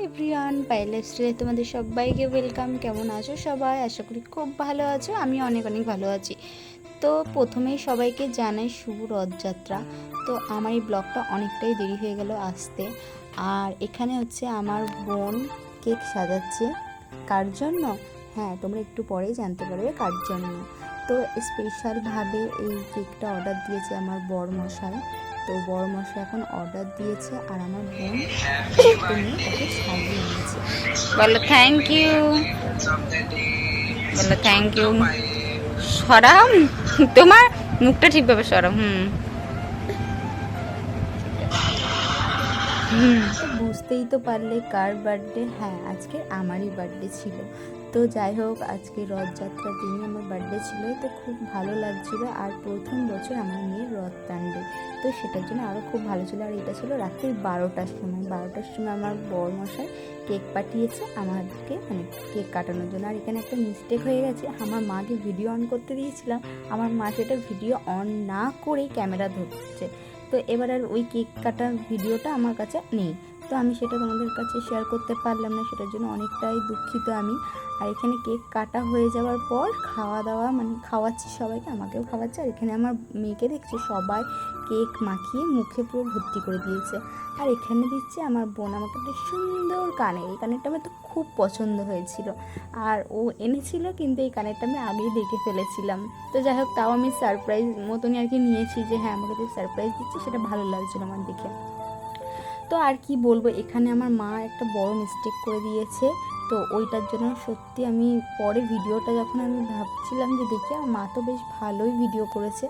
Everyone, Payel লাইফস্টাইলে তোমাদের সবাইকে ওয়েলকাম। কেমন আছো সবাই? আশা করি খুব ভালো আছো। আমি অনেক অনেক ভালো আছি। তো প্রথমেই সবাইকে জানাই শুভ রথযাত্রা। তো আমার এই ব্লগটা অনেকটাই দেরি হয়ে গেল আসতে। আর এখানে হচ্ছে আমার বোন কেক সাজাচ্ছে। কার জন্য? হ্যাঁ, তোমরা একটু পরেই জানতে পারবে কার জন্য। তো স্পেশালভাবে এই কেকটা অর্ডার দিয়েছে আমার বরমশাই। তো বরমশাই এখন অর্ডার দিয়েছে আর আমার বোন তাকে সাজিয়ে এনেছে। বলো থ্যাংক ইউ, বলো থ্যাংক ইউ। সরাম, তোমার মুখটা ঠিকভাবে সরাম। তো বুঝতেই তো পারলে কার বার্থডে। হ্যাঁ, আজকে আমারই বার্থডে ছিল। তো যাই হোক, আজকে রথযাত্রার দিনই আমার বার্থডে ছিল। তো খুব ভালো লাগছিল। আর প্রথম বছর আমার মেয়ের রথ টানবে, তো সেটার জন্য আরও খুব ভালো ছিল। আর এটা ছিল রাত্রি 12টার সময়। 12টার সময় আমার বরমশাই কেক পাঠিয়েছে আমাদেরকে, মানে কেক কাটানোর জন্য। আর এখানে একটা মিস্টেক হয়ে গেছে, আমার মাকে ভিডিও অন করতে দিয়েছিলাম, আমার মা সেটা ভিডিও অন না করেই ক্যামেরা ধরছে। তো এবার আর ওই কেক কাটার ভিডিওটা আমার কাছে নেই, তো আমি সেটা তোমাদের কাছে শেয়ার করতে পারলাম না। সেটার জন্য অনেকটাই দুঃখিত আমি। আর এখানে কেক কাটা হয়ে যাওয়ার পর খাওয়া দাওয়া, মানে খাওয়াচ্ছি সবাইকে, আমাকেও খাওয়াচ্ছে। আর এখানে আমার মেয়েকে দেখছি সবাই কেক মাখিয়ে মুখে পুরো ভর্তি করে দিয়েছে। আর এখানে দিচ্ছে আমার বোন আমাকে একটা সুন্দর কানের। এই কানেরটা আমার তো খুব পছন্দ হয়েছিল, আর ও এনেছিল, কিন্তু এই কানেরটা আমি আগেই দেখে ফেলেছিলাম। তো যাই হোক, তাও আমি সারপ্রাইজ মতনই আর কি নিয়েছি, যে হ্যাঁ আমাকে যে সারপ্রাইজ দিচ্ছে সেটা ভালো লাগছিল আমার দেখে। তো আর কি বলবো, এখানে আমার মা একটা বড় মিস্টেক করে দিয়েছে। তো ওইটার জন্য সত্যি আমি পরে ভিডিওটা যখন আমি ভাবছিলাম যে দেখি, আমার মা তো বেশ ভালোই ভিডিও করেছে,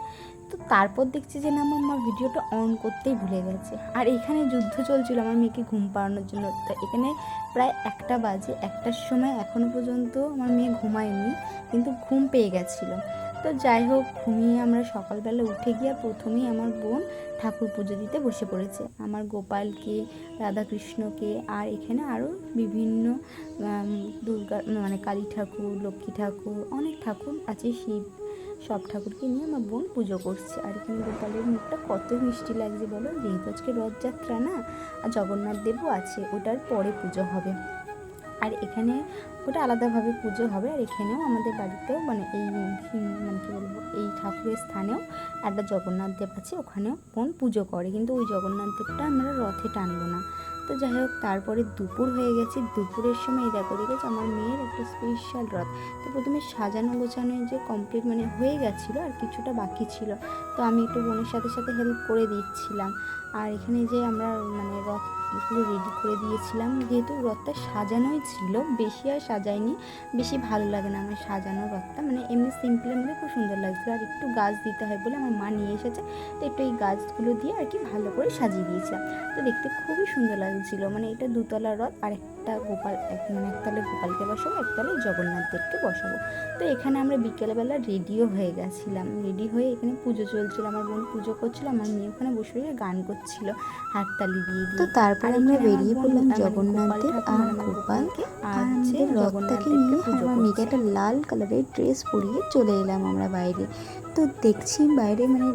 তো তারপর দেখছি যে না, আমার মা ভিডিওটা অন করতেই ভুলে গেছে। আর এখানে যুদ্ধ চলছিল আমার মেয়েকে ঘুম পাড়ানোর জন্য। তো এখানে প্রায় 1টা বাজে, 1টার সময় এখনও পর্যন্ত আমার মেয়ে ঘুমায়নি, কিন্তু ঘুম পেয়ে গেছিলো। তো যাই হোক, ঘুমিয়ে আমরা সকালবেলা উঠে গিয়ে প্রথমেই আমার বোন ঠাকুর পুজো দিতে বসে পড়েছে, আমার গোপালকে, রাধাকৃষ্ণকে। আর এখানে আরও বিভিন্ন দুর্গা, মানে কালী ঠাকুর, লক্ষ্মী ঠাকুর, অনেক ঠাকুর আছে, শিব, সব ঠাকুরকে নিয়ে আমার বোন পুজো করছে। আর এখানে গোপালের মুখটা কত মিষ্টি লাগছে বলো, যেহেতু আজকে রথযাত্রা না, আর জগন্নাথ দেবও আছে, ওটার পরে পুজো হবে। আর এখানে ওটা আলাদাভাবে পুজো হবে। আর এখানেও আমাদের বাড়িতেও, মানে এই মানে কী বলবো, এই ঠাকুরের স্থানেও একটা জগন্নাথ দেব আছে, ওখানেও বোন পুজো করে, কিন্তু ওই জগন্নাথ দেবটা আমরা রথে টানবো না। তো যাই হোক, তারপরে দুপুর হয়ে গেছে। দুপুরের সময় দেখো দেখেছি আমার মেয়ের একটা স্পেশাল রথ। তো প্রথমে সাজানো গোছানো যে কমপ্লিট মানে হয়ে গেছিলো, আর কিছুটা বাকি ছিল, তো আমি একটু বোনের সাথে সাথে হেল্প করে দিচ্ছিলাম। আর এখানে যে আমরা মানে রথগুলো রেডি করে দিয়েছিলাম, যেহেতু রথটা সাজানোই ছিল, বেশি আর সাজাইনি, বেশি ভালো লাগে না আমার সাজানো রথটা, মানে এমনি সিম্পলের মধ্যে খুব সুন্দর লাগছিল। আর একটু গাছ দিতে হয় বলে আমার মা নিয়ে এসেছে, তো একটু এই গাছগুলো দিয়ে আর কি ভালো করে সাজিয়ে দিয়েছিলাম। তো দেখতে খুবই সুন্দর লাগছিলো। মানে এটা 2তলা রথ, আর একটা গোপাল, মানে একতলে গোপালকে বসাবো, একতলে জগন্নাথ দেবকে বসাবো। তো এখানে আমরা বিকেলবেলা রেডিও হয়ে গেছিলাম। রেডি হয়ে এখানে পুজো চলছিল, আমার বোন পুজো করছিল, আমার মেয়ে ওখানে বসে বসে গান করছিল হাততালি দিয়ে দিয়ে। তো তারপর আমরা বেরিয়ে পড়লাম জগন্নাথ দেব আর গোপালকে আর আমাদের রথটাকে নিয়ে। আমার মেয়েকে একটা লাল কালারের ড্রেস পরিয়ে চলে এলাম আমরা বাইরে। তো দেখছি বাইরে মানে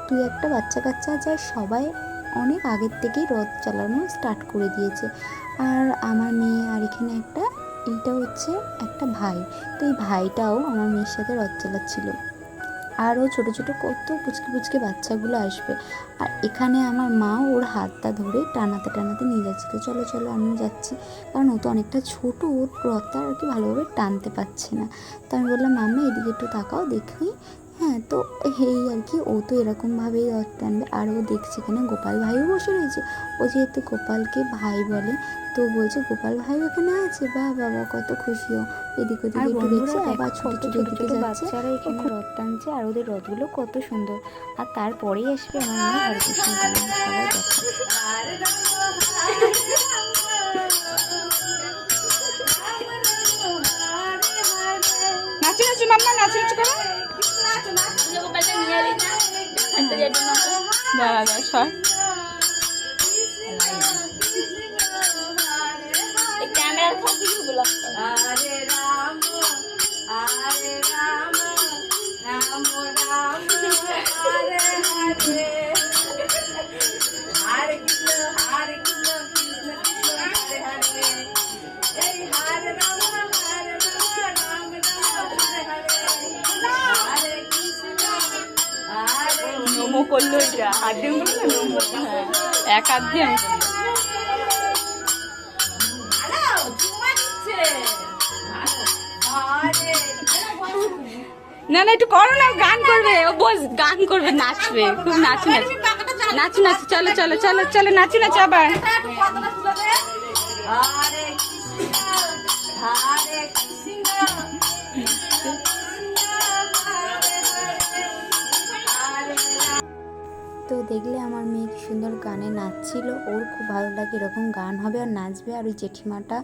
2-1টা বাচ্চা কাচ্চা যায়, সবাই অনেক আগের থেকেই রথ চালানো স্টার্ট করে দিয়েছে। আর আমার মেয়ে, আর এখানে এইটা হচ্ছে একটা ভাই, তো এই ভাইটাও আমার মেয়ের সাথে রথ চালাচ্ছিল। আরও ছোটো ছোটো কত পুচকে পুচকে বাচ্চাগুলো আসবে। আর এখানে আমার মা ওর হাতটা ধরে টানাতে টানাতে নিয়ে যাচ্ছিলো, চলো চলো আমিও যাচ্ছি, কারণ ও তো অনেকটা ছোটো, ওর রথটা আর কি ভালোভাবে টানতে পারছে না। তো আমি বললাম মাম্মা এদিকে একটু তাকাও দেখি। হ্যাঁ, তো এই আর কি, ও তো এরকমভাবেই রথ টানবে। আর ও দেখছি এখানে গোপাল ভাইও বসে রয়েছে, ও যেহেতু গোপালকে ভাই বলে, তো বলছে গোপাল ভাই এখানে আছে, বা বাবা কত খুশিও। এদিক ওদিকে একটু দেখছে, আবার ছোটো ছোটো এদিকে যাচ্ছে, বাচ্চারা এখানে রথ টানছে, আর ওদের রথগুলো কত সুন্দর। আর তারপরেই আসবে আমার মেয়ে হরেকৃষ্ণ গান, সবাই দেখো। নাচি নাচি মাম্মা, নাচি নাচি করো। দাঁড়া দাঁড়া সর। হরে রাম হরে রাম রাম রাম হরে হরে, হরে কৃষ্ণ কৃষ্ণ কৃষ্ণ হরে হরে, করলো এটা হাত দিয়ে করলো না নম্বরটা, হ্যাঁ এক হাত দিয়ে আমি করলাম। না না একটু করো না, গান করবে ও, বস গান করবে, নাচবে খুব, নাচু নাচু নাচু নাচু, চলো চলো চলো চলো নাচু নাচু আবার। তো দেখলে আমার মেয়ে কি সুন্দর গানে নাচছিল, ওর খুব ভালো লাগে এরকম গান হবে আর নাচবে। আর ওই জেঠিমাটা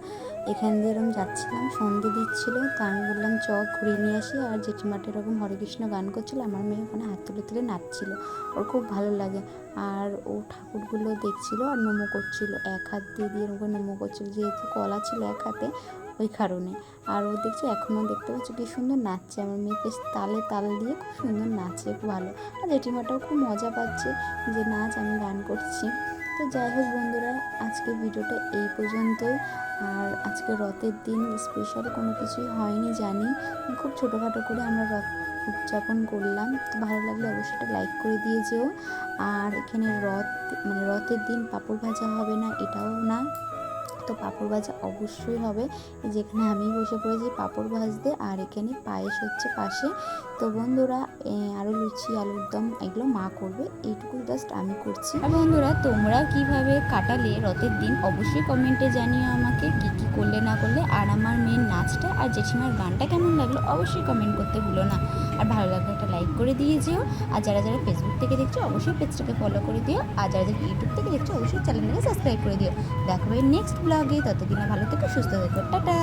এখান দিয়ে এরকম যাচ্ছিলাম, সন্ধে দিচ্ছিল, তো আমি বললাম চ ঘুরিয়ে নিয়ে আসি। আর জেঠিমাটা এরকম হরে কৃষ্ণ গান করছিল, আমার মেয়ে ওখানে হাত তুলে তুলে নাচছিল, ওর খুব ভালো লাগে। আর ও ঠাকুরগুলো দেখছিল আর নমো করছিল, এক হাত দিয়ে দিয়ে ওকে নমো করছিল, যেহেতু কলা ছিল এক হাতে ওই কারণে। আর ও দেখছে এখনও দেখতে পাচ্ছ কি সুন্দর নাচছে, আমার মেয়েকে তালে তাল দিয়ে খুব সুন্দর নাচে, খুব ভালো। আর জেঠিমাটাও খুব মজা পাচ্ছে যে নাচ, আমি গান করছি। তো যাই হোক বন্ধুরা, আজকে ভিডিওটা এই পর্যন্তই। আর আজকে রথের দিন স্পেশাল কোনো কিছুই হয়নি জানি, খুব ছোটোখাটো করে আমরা রথ উদযাপন করলাম। তো ভালো লাগলে অবশ্যই একটা লাইক করে দিয়ে যেও। আর এখানে রথের দিন পাঁপড় ভাজা হবে না এটাও না, তো পাঁপড় ভাজা অবশ্যই হবে। যেখানে আমি বসে পড়েছি পাঁপড় ভাজতে, আর এখানে পায়েস হচ্ছে পাশে। তো বন্ধুরা আরও লুচি আলুর দম এগুলো মা করবে, এইটুকু জাস্ট আমি করছি। আর বন্ধুরা তোমরা কিভাবে কাটালে রথের দিন অবশ্যই কমেন্টে জানিও আমাকে, কি কি করলে না করলে। আর আমার মেয়ের নাচটা আর জেঠিমার গানটা কেমন লাগলো অবশ্যই কমেন্ট করতে ভুলো না। আর ভালো লাগলে একটা লাইক করে দিয়ে যেও। আর যারা যারা ফেসবুক থেকে দেখছো অবশ্যই পেজটাকে ফলো করে দিও। আর যারা যারা ইউটিউব থেকে দেখছো অবশ্যই চ্যানেলটাকে সাবস্ক্রাইব করে দিও। দেখা হবে নেক্সট ব্লগে, ততদিনে ভালো থেকো, সুস্থ থেকো, টাটা।